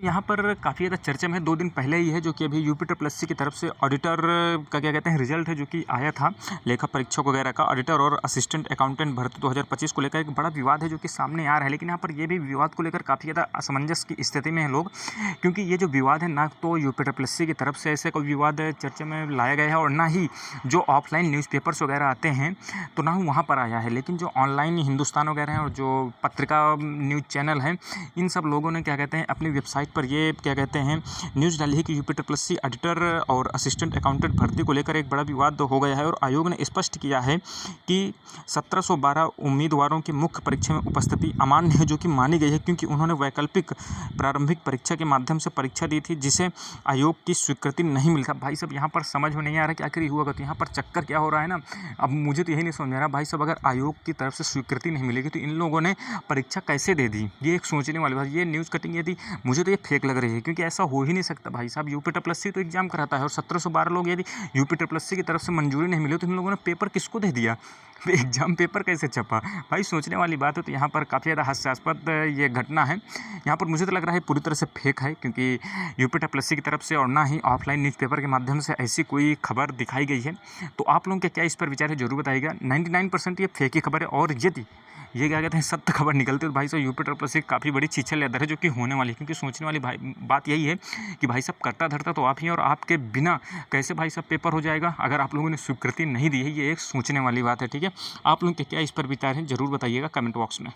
यहाँ पर काफ़ी ज़्यादा चर्चा में है। 2 दिन पहले ही है जो कि अभी यूपी ट्रिपल एससी की तरफ से ऑडिटर का क्या कहते हैं रिजल्ट है जो कि आया था लेखा परीक्षक वगैरह का। ऑडिटर और असिस्टेंट अकाउंटेंट भर्ती 2025 को लेकर एक बड़ा विवाद है जो कि सामने आ रहा है। लेकिन यहाँ पर ये भी विवाद को लेकर काफ़ी ज़्यादा असमंजस की स्थिति में है लोग, क्योंकि ये जो विवाद है ना तो यूपी ट्रिपल एससी की तरफ से ऐसे कोई विवाद चर्चा में लाया गया है और ना ही जो ऑफलाइन न्यूज़पेपर्स वगैरह आते हैं तो ना ही वहाँ पर आया है। लेकिन जो ऑनलाइन हिंदुस्तान वगैरह हैं और जो पत्रिका न्यूज़ चैनल हैं, इन सब लोगों ने क्या कहते हैं अपनी वेबसाइट पर ये क्या कहते हैं न्यूज़ डाली है कि यूपी ट्रिपल एससी ऑडिटर और असिस्टेंट अकाउंटेंट भर्ती को लेकर एक बड़ा विवाद हो गया है। और आयोग ने स्पष्ट किया है कि 1712 उम्मीदवारों की मुख्य परीक्षा में उपस्थिति अमान्य है जो कि मानी गई है, क्योंकि उन्होंने वैकल्पिक प्रारंभिक परीक्षा के माध्यम से परीक्षा दी थी जिसे आयोग की स्वीकृति नहीं मिली था। भाई साहब यहाँ पर समझ में नहीं आ रहा कि आखिर ये हुआ, तो यहाँ पर चक्कर क्या हो रहा है ना, अब मुझे तो यही नहीं समझ में आ रहा भाई साहब, अगर आयोग की तरफ से स्वीकृति नहीं मिलेगी तो इन लोगों ने परीक्षा कैसे दे दी। ये एक सोचने वाली बात। ये न्यूज़ कटिंग यदि मुझे तो ये फेक लग रही है, क्योंकि ऐसा हो ही नहीं सकता भाई साहब। यूपी ट्रिपल एससी तो एग्जाम कराता है और 1712 लोग यदि यूपी ट्रिपल एससी की तरफ से मंजूरी नहीं मिली तो इन लोगों ने पेपर किसको दे दिया, एग्जाम पेपर कैसे छपा। भाई सोचने वाली बात है। तो यहाँ पर काफ़ी ज़्यादा हास्यास्पद ये घटना है। यहाँ पर मुझे तो लग रहा है पूरी तरह से फेक है, क्योंकि यूपी ट्रिपल एससी की तरफ से और ना ही ऑफलाइन न्यूज़पेपर के माध्यम से ऐसी कोई खबर दिखाई गई है। तो आप लोगों के क्या इस पर विचार है जरूर बताइएगा। 99% ये फेक ही खबर है, और यदि ये क्या कहते हैं सत्य खबर निकलती है तो भाई साहब यूपी ट्रिपल एससी काफ़ी बड़ी छीछल लेदर है जो कि होने वाली है। क्योंकि सोचने वाली बात यही है कि भाई साहब करता धरता तो आप ही, और आपके बिना कैसे भाई साहब पेपर हो जाएगा अगर आप लोगों ने स्वीकृति नहीं दी है। ये एक सोचने वाली बात है। ठीक है, आप लोगों के क्या इस पर विचार है जरूर बताइएगा कमेंट बॉक्स में।